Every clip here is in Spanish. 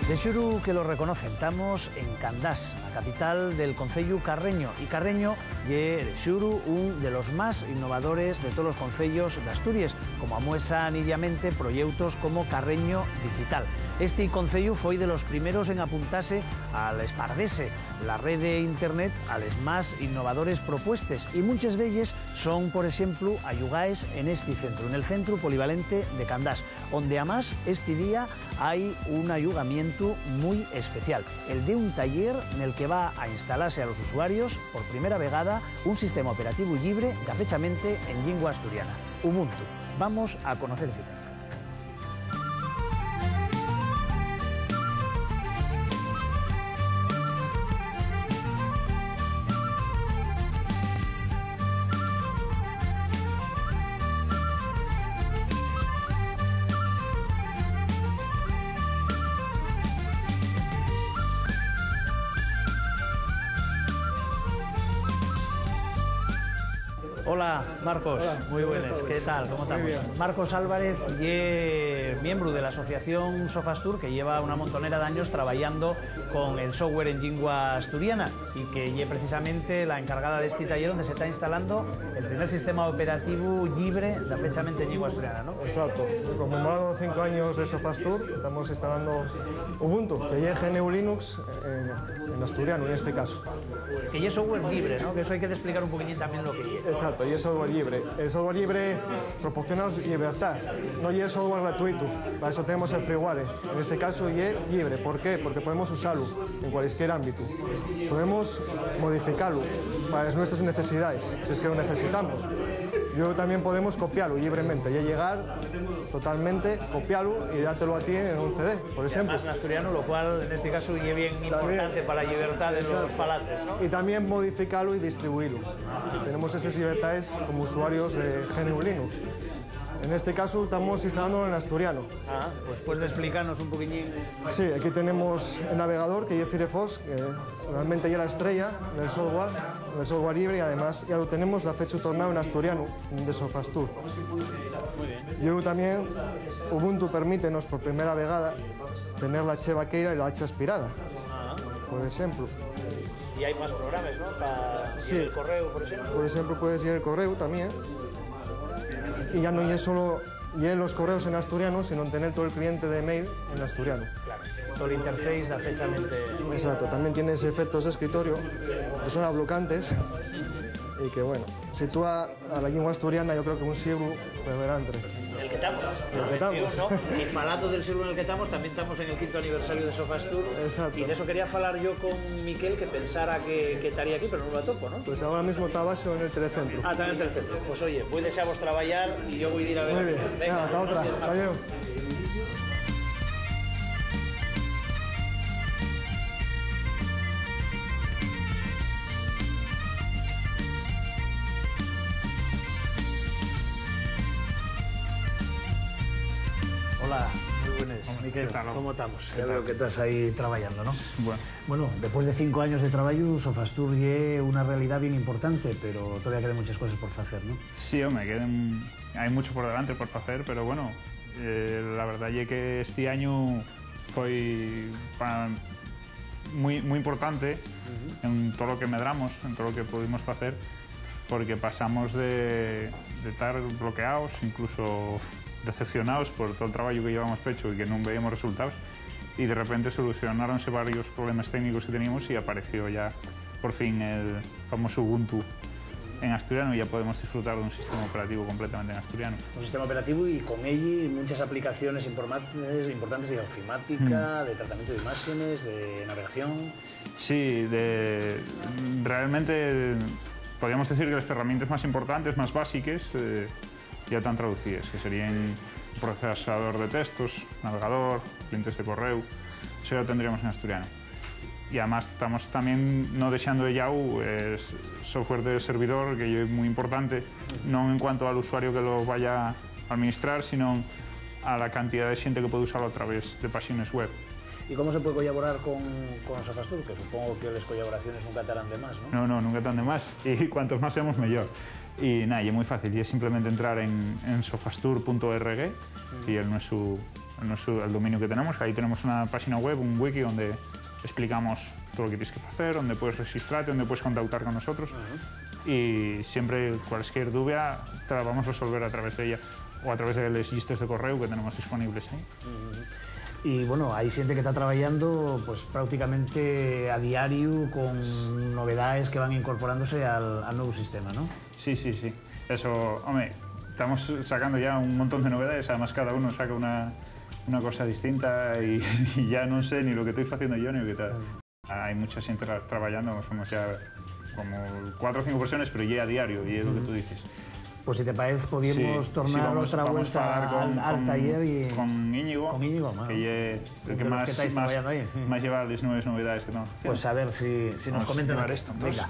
De xuru que lo reconocen, estamos en Candás, la capital del concello carreño. Y Carreño es, de xuru, un de los más innovadores de todos los concellos de Asturias, como amuesan nillamente proyectos como Carreño Digital. Este concello fue de los primeros en apuntarse al espardese la red de internet a las más innovadores propuestas, y muchas de ellas son, por ejemplo, ayugaes en este centro, en el centro polivalente de Candás, donde además este día hay un ayugamiento muy especial, el de un taller en el que va a instalarse a los usuarios por primera vegada un sistema operativo libre, gafechamente en lengua asturiana, Ubuntu. Vamos a conocer ese tema. Hola, Marcos. Hola, muy buenas. ¿Qué tal? ¿Cómo estamos? Marcos Álvarez es miembro de la asociación Sofastur, que lleva una montonera de años trabajando con el software en lengua asturiana y que es precisamente la encargada de este taller donde se está instalando el primer sistema operativo libre de fechamente en lengua asturiana, ¿no? Exacto. Conmemorando 5 años de Sofastur, estamos instalando Ubuntu, que es GNU Linux en asturiano, en este caso. Que es software libre, ¿no? Que eso hay que explicar un poquitín también lo que es. Exacto, y es software libre. El software libre proporciona libertad, no es software gratuito. Para eso tenemos el freeware. En este caso es libre. ¿Por qué? Porque podemos usarlo en cualquier ámbito. Podemos modificarlo para nuestras necesidades, si es que lo necesitamos. Yo también podemos copiarlo libremente y llegar totalmente, copiarlo y dártelo a ti en un CD, por ejemplo. Además en asturiano, lo cual en este caso es bien importante para la libertad de los falantes, ¿no? Y también modificarlo y distribuirlo. Tenemos esas libertades como usuarios de GNU Linux. En este caso estamos instalándolo en asturiano. Ah, pues puedes explicarnos un poquillín. Sí, aquí tenemos el navegador, que es Firefox, que realmente ya la estrella del software libre, y además ya lo tenemos la fecha tornado en asturiano, de Sofastur. Muy bien. Yo también, Ubuntu permítenos por primera vegada tener la H vaqueira y la H aspirada, por ejemplo. Y hay más programas, ¿no? Para sí. el correo, por ejemplo. Por ejemplo, puedes ir el correo también. Y ya no es solo los correos en asturiano, sino tener todo el cliente de mail en asturiano. Claro. Todo el interface da fechamente. Exacto, también tienes efectos de escritorio que son ablocantes y que, bueno, sitúa a la lengua asturiana, yo creo que un siglo deberá entre. El que estamos. El que estamos. ¿No? Y falando del siglo en el que estamos, también estamos en el 5º aniversario de Sofastur. Exacto. Y de eso quería hablar yo con Miquel, que pensara que estaría aquí, pero no lo topo, ¿no? Pues ahora mismo está abajo en el telecentro. Ah, también en el centro. Pues oye, voy a desearos trabajar y yo voy a ir a ver. Muy bien. Venga, hasta otra. Adiós. Hola, muy buenas. Miquel, ¿cómo estamos? Ya veo que estás ahí trabajando, ¿no? Bueno, después de 5 años de trabajo, Sofastur es una realidad bien importante, pero todavía quedan muchas cosas por hacer, ¿no? Sí, hombre, hay mucho por delante por hacer, pero bueno, la verdad es que este año fue muy importante en todo lo que medramos, en todo lo que pudimos hacer, porque pasamos de estar bloqueados, incluso decepcionados por todo el trabajo que llevamos hecho y que no veíamos resultados, y de repente solucionaronse varios problemas técnicos que teníamos y apareció ya por fin el famoso Ubuntu en asturiano, y ya podemos disfrutar de un sistema operativo completamente en asturiano. Un sistema operativo y con ello muchas aplicaciones importantes de ofimática, de tratamiento de imágenes, de navegación. Sí, realmente podríamos decir que las herramientas más importantes, más básicas, ya están traducidas, que serían procesador de textos, navegador, clientes de correo, eso ya tendríamos en asturiano. Y además estamos también no dejando de software de servidor, que es muy importante, no en cuanto al usuario que lo vaya a administrar, sino a la cantidad de gente que puede usarlo a través de páginas web. ¿Y cómo se puede colaborar con Sofastur? Que supongo que las colaboraciones nunca te harán de más, ¿no? No, nunca te harán de más, y cuantos más seamos mejor. Y nada, es muy fácil, y es simplemente entrar en sofastur.org y el nuestro el dominio que tenemos. Ahí tenemos una página web, un wiki, donde explicamos todo lo que tienes que hacer, donde puedes registrarte, donde puedes contactar con nosotros. Y siempre cualquier duda te la vamos a resolver a través de ella o a través de los listas de correo que tenemos disponibles ahí. Y bueno, hay gente que está trabajando pues prácticamente a diario con novedades que van incorporándose al nuevo sistema, ¿no? Sí. Eso, hombre, estamos sacando ya un montón de novedades, además cada uno saca una cosa distinta y ya no sé ni lo que estoy haciendo yo ni lo que tal. Hay mucha gente trabajando, somos ya como 4 o 5 personas, pero ya a diario, y es lo que tú dices. Pues si te parece, podríamos tornar otra vuelta al taller y... Con Íñigo, que es el que más lleva las nuevas novedades que no. Pues a ver si nos comentan esto. Venga.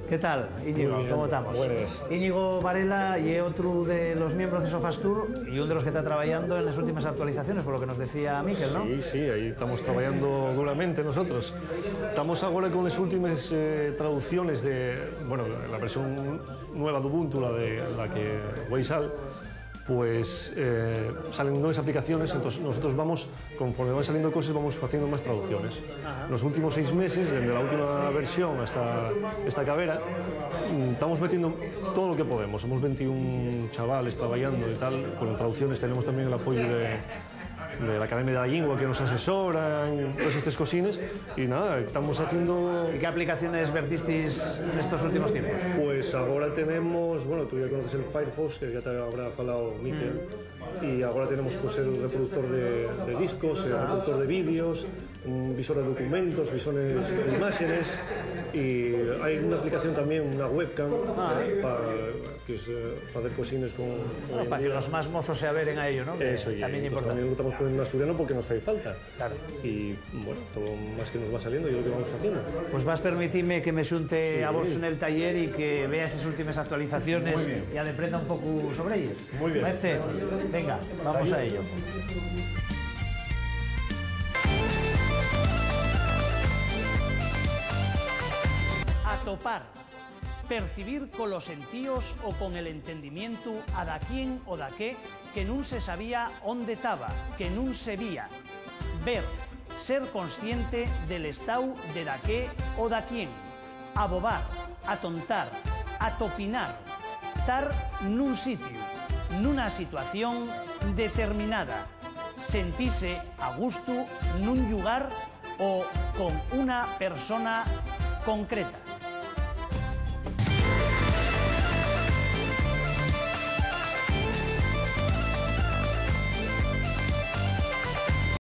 ¿Qué tal, Íñigo? ¿Cómo estamos? Buenas. Íñigo Varela y otro de los miembros de Sofastur y uno de los que está trabajando en las últimas actualizaciones, por lo que nos decía Miquel, ¿no? Sí, ahí estamos trabajando duramente nosotros. Estamos ahora con las últimas traducciones de, bueno, la versión nueva de Ubuntu, la que Weisal, pues salen nuevas aplicaciones, entonces nosotros vamos, conforme van saliendo cosas, vamos haciendo más traducciones. Los últimos 6 meses, desde la última versión hasta esta cabera, estamos metiendo todo lo que podemos. Somos 21 chavales trabajando y tal, con traducciones tenemos también el apoyo de la Academia de la Lengua que nos asesoran, todas estas cosines, y nada, estamos haciendo... ¿Y qué aplicaciones vertisteis en estos últimos tiempos? Pues ahora tenemos, bueno, tú ya conoces el Firefox, que ya te habrá hablado Miquel, y ahora tenemos pues el reproductor de discos, el reproductor de vídeos, un visor de documentos, visores de imágenes, y hay una aplicación también, una webcam, para hacer cosines con... Para que los más mozos se averen a ello, ¿no? Que eso, también es importante. También lo estamos poniendo en asturiano porque nos hace falta. Claro. Y bueno, todo más que nos va saliendo y lo que vamos haciendo. Pues vas a permitirme que me xunte a vos en el taller y que veas esas últimas actualizaciones y aprenda un poco sobre ellas. Muy bien. ¿Parece? Venga, vamos a ello. Atopar. Percibir con los sentidos o con el entendimiento a da quién o da qué que nun se sabía onde estaba, que nun se vía. Ver, ser consciente del estado de da qué o da quién. Abobar, atontar, atopinar. Estar nun sitio, nunha situación determinada. Sentirse a gusto nun lugar o con una persona concreta.